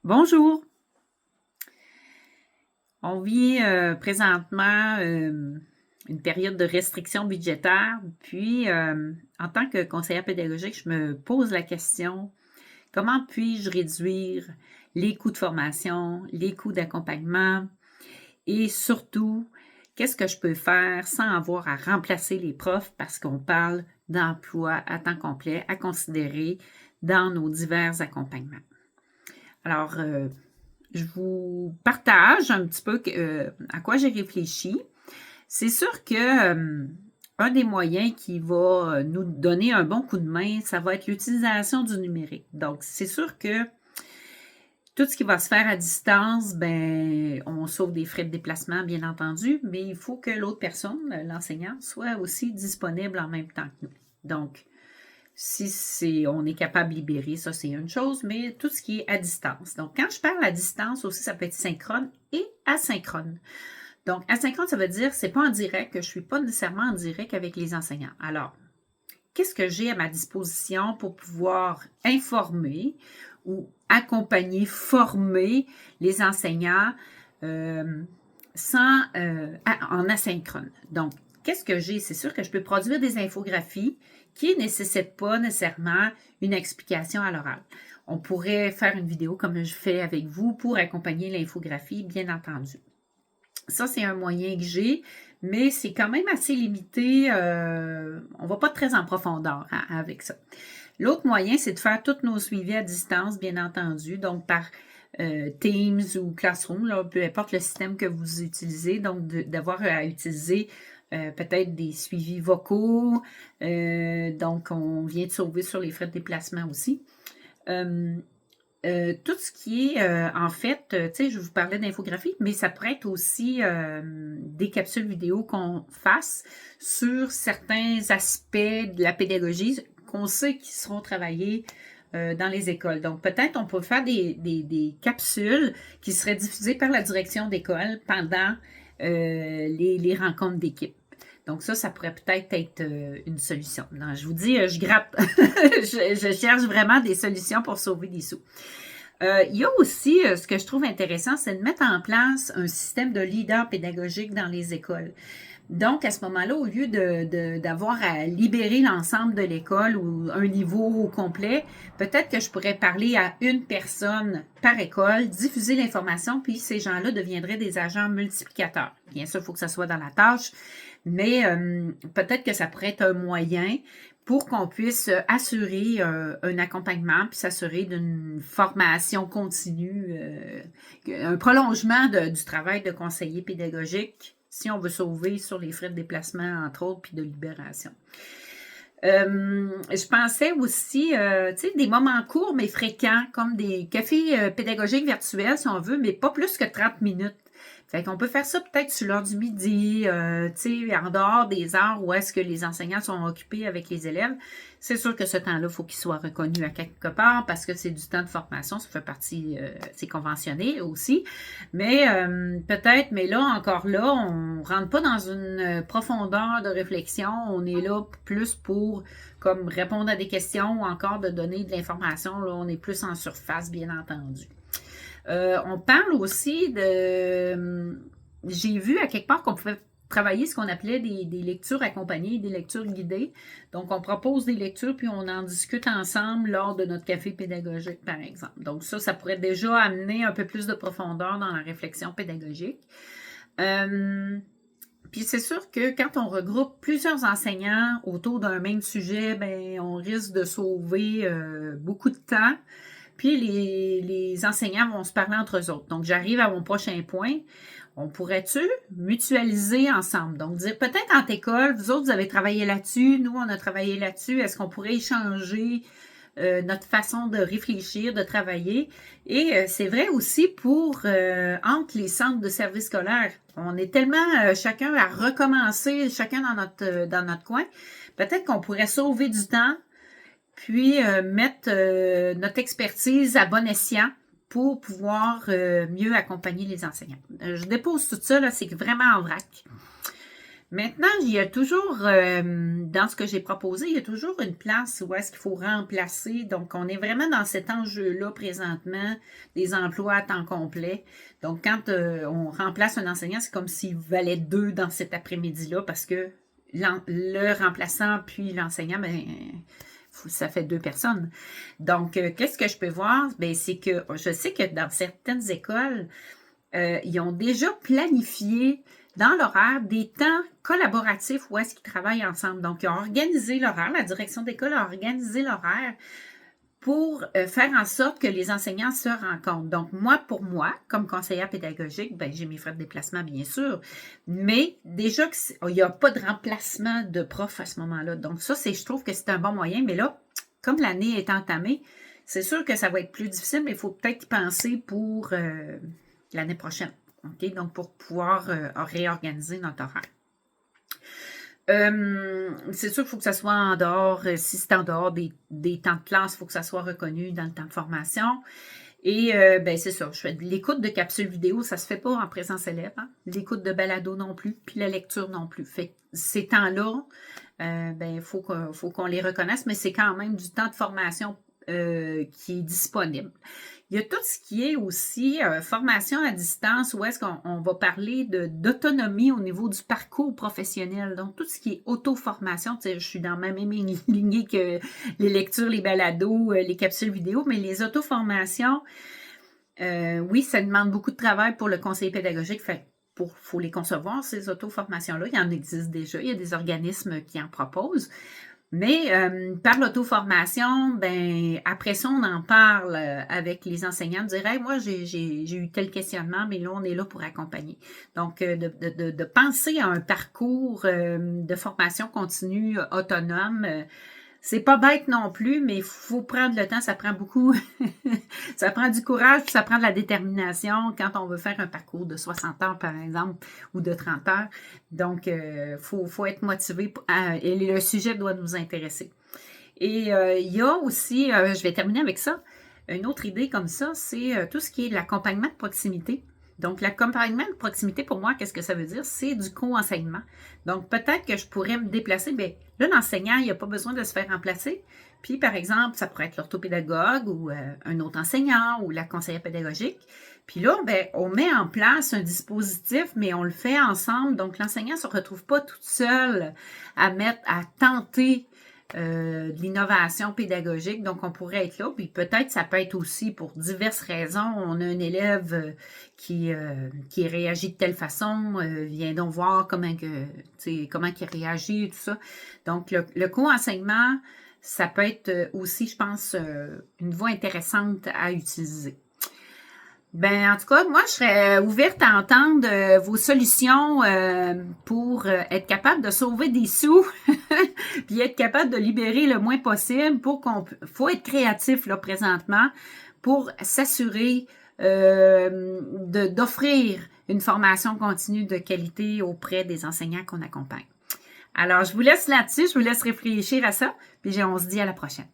Bonjour! On vit présentement une période de restriction budgétaire, puis en tant que conseillère pédagogique, je me pose la question, comment puis-je réduire les coûts de formation, les coûts d'accompagnement et surtout, qu'est-ce que je peux faire sans avoir à remplacer les profs parce qu'on parle d'emploi à temps complet à considérer dans nos divers accompagnements. Alors, je vous partage un petit peu à quoi j'ai réfléchi. C'est sûr que un des moyens qui va nous donner un bon coup de main, ça va être l'utilisation du numérique. Donc, c'est sûr que tout ce qui va se faire à distance, ben, on sauve des frais de déplacement, bien entendu, mais il faut que l'autre personne, l'enseignant, soit aussi disponible en même temps que nous. Donc, si on est capable de libérer, ça c'est une chose, mais tout ce qui est à distance. Donc, quand je parle à distance aussi, ça peut être synchrone et asynchrone. Donc, asynchrone, ça veut dire c'est pas en direct, que je suis pas nécessairement en direct avec les enseignants. Alors, qu'est-ce que j'ai à ma disposition pour pouvoir informer ou accompagner, former les enseignants en asynchrone? Donc, qu'est-ce que j'ai? C'est sûr que je peux produire des infographies qui ne nécessitent pas nécessairement une explication à l'oral. On pourrait faire une vidéo comme je fais avec vous pour accompagner l'infographie, bien entendu. Ça, c'est un moyen que j'ai, mais c'est quand même assez limité. On ne va pas très en profondeur avec ça. L'autre moyen, c'est de faire tous nos suivis à distance, bien entendu, donc par Teams ou Classroom, là, peu importe le système que vous utilisez, donc d'avoir à utiliser peut-être des suivis vocaux. Donc, on vient de sauver sur les frais de déplacement aussi. Tout ce qui est, en fait, tu sais, je vous parlais d'infographie, mais ça pourrait être aussi des capsules vidéo qu'on fasse sur certains aspects de la pédagogie qu'on sait qui seront travaillés dans les écoles. Donc, peut-être on peut faire des capsules qui seraient diffusées par la direction d'école pendant les rencontres d'équipe. Donc ça pourrait peut-être être une solution. Non, je vous dis, je gratte. je cherche vraiment des solutions pour sauver des sous. Il y a aussi, ce que je trouve intéressant, c'est de mettre en place un système de leader pédagogique dans les écoles. Donc, à ce moment-là, au lieu d'avoir à libérer l'ensemble de l'école ou un niveau au complet, peut-être que je pourrais parler à une personne par école, diffuser l'information, puis ces gens-là deviendraient des agents multiplicateurs. Bien sûr, il faut que ça soit dans la tâche, mais peut-être que ça pourrait être un moyen pour qu'on puisse assurer un accompagnement puis s'assurer d'une formation continue, un prolongement du travail de conseiller pédagogique si on veut sauver sur les frais de déplacement, entre autres, puis de libération. Je pensais aussi, tu sais, des moments courts mais fréquents, comme des cafés pédagogiques virtuels, si on veut, mais pas plus que 30 minutes. Fait qu'on peut faire ça peut-être sur l'heure du midi, tu sais, en dehors des heures où est-ce que les enseignants sont occupés avec les élèves. C'est sûr que ce temps-là, il faut qu'il soit reconnu à quelque part parce que c'est du temps de formation, ça fait partie, c'est conventionné aussi. Mais peut-être, mais là, encore là, on rentre pas dans une profondeur de réflexion. On est là plus pour comme répondre à des questions ou encore de donner de l'information. Là, on est plus en surface, bien entendu. On parle aussi de... J'ai vu à quelque part qu'on pouvait travailler ce qu'on appelait des lectures accompagnées, des lectures guidées. Donc, on propose des lectures, puis on en discute ensemble lors de notre café pédagogique, par exemple. Donc, ça pourrait déjà amener un peu plus de profondeur dans la réflexion pédagogique. Puis c'est sûr que quand on regroupe plusieurs enseignants autour d'un même sujet, ben on risque de sauver beaucoup de temps. Puis les enseignants vont se parler entre eux autres. Donc, j'arrive à mon prochain point. On pourrait-tu mutualiser ensemble? Donc, dire peut-être entre écoles, vous autres, vous avez travaillé là-dessus, nous, on a travaillé là-dessus. Est-ce qu'on pourrait échanger notre façon de réfléchir, de travailler? Et c'est vrai aussi pour entre les centres de services scolaires. On est tellement chacun à recommencer, chacun dans notre coin. Peut-être qu'on pourrait sauver du temps puis mettre notre expertise à bon escient pour pouvoir mieux accompagner les enseignants. Je dépose tout ça, là, c'est vraiment en vrac. Maintenant, il y a toujours, dans ce que j'ai proposé, il y a toujours une place où est-ce qu'il faut remplacer. Donc, on est vraiment dans cet enjeu-là présentement, des emplois à temps complet. Donc, quand on remplace un enseignant, c'est comme s'il valait deux dans cet après-midi-là parce que le remplaçant puis l'enseignant, ben, ça fait deux personnes. Donc, qu'est-ce que je peux voir? Ben, c'est que je sais que dans certaines écoles, ils ont déjà planifié dans l'horaire des temps collaboratifs où est-ce qu'ils travaillent ensemble. Donc, ils ont organisé l'horaire, la direction d'école a organisé l'horaire pour faire en sorte que les enseignants se rencontrent. Donc, pour moi, comme conseillère pédagogique, ben, j'ai mes frais de déplacement, bien sûr, mais déjà qu'il n'y a pas de remplacement de prof à ce moment-là. Donc, ça, je trouve que c'est un bon moyen, mais là, comme l'année est entamée, c'est sûr que ça va être plus difficile, mais il faut peut-être y penser pour l'année prochaine. OK? Donc, pour pouvoir réorganiser notre horaire. C'est sûr qu'il faut que ça soit en dehors, si c'est en dehors des temps de classe, il faut que ça soit reconnu dans le temps de formation. Et ben c'est ça, je fais de l'écoute de capsules vidéo, ça se fait pas en présence élève, hein? L'écoute de balado non plus, puis la lecture non plus. Fait que ces temps-là, ben faut qu'on les reconnaisse, mais c'est quand même du temps de formation qui est disponible. Il y a tout ce qui est aussi formation à distance, où est-ce qu'on va parler d'autonomie au niveau du parcours professionnel. Donc, tout ce qui est auto-formation, je suis dans ma même lignée que les lectures, les balados, les capsules vidéo, mais les auto-formations, oui, ça demande beaucoup de travail pour le conseiller pédagogique. Fait faut les concevoir, ces auto-formations-là. Il y en existe déjà. Il y a des organismes qui en proposent. Mais par l'auto-formation, ben après ça, on en parle avec les enseignants, de dire hey, moi, j'ai eu tel questionnement, mais là, on est là pour accompagner. Donc, de penser à un parcours de formation continue autonome, c'est pas bête non plus, mais il faut prendre le temps, ça prend beaucoup, ça prend du courage, puis ça prend de la détermination quand on veut faire un parcours de 60 heures, par exemple, ou de 30 heures. Donc, faut être motivé et le sujet doit nous intéresser. Et il y a aussi, je vais terminer avec ça, une autre idée comme ça, c'est tout ce qui est l'accompagnement de proximité. Donc, l'accompagnement de proximité, pour moi, qu'est-ce que ça veut dire? C'est du co-enseignement. Donc, peut-être que je pourrais me déplacer. Bien, là, l'enseignant, il n'a pas besoin de se faire remplacer. Puis, par exemple, ça pourrait être l'orthopédagogue ou un autre enseignant ou la conseillère pédagogique. Puis là, ben, on met en place un dispositif, mais on le fait ensemble. Donc, l'enseignant ne se retrouve pas toute seule à tenter de l'innovation pédagogique. Donc, on pourrait être là. Puis peut-être, ça peut être aussi pour diverses raisons. On a un élève qui réagit de telle façon. Viens donc voir comment il réagit et tout ça. Donc, le co-enseignement, ça peut être aussi, je pense, une voie intéressante à utiliser. Ben, en tout cas, moi, je serais ouverte à entendre vos solutions pour être capable de sauver des sous puis être capable de libérer le moins possible faut être créatif là présentement pour s'assurer d'offrir une formation continue de qualité auprès des enseignants qu'on accompagne. Alors, je vous laisse là-dessus, je vous laisse réfléchir à ça, puis on se dit à la prochaine.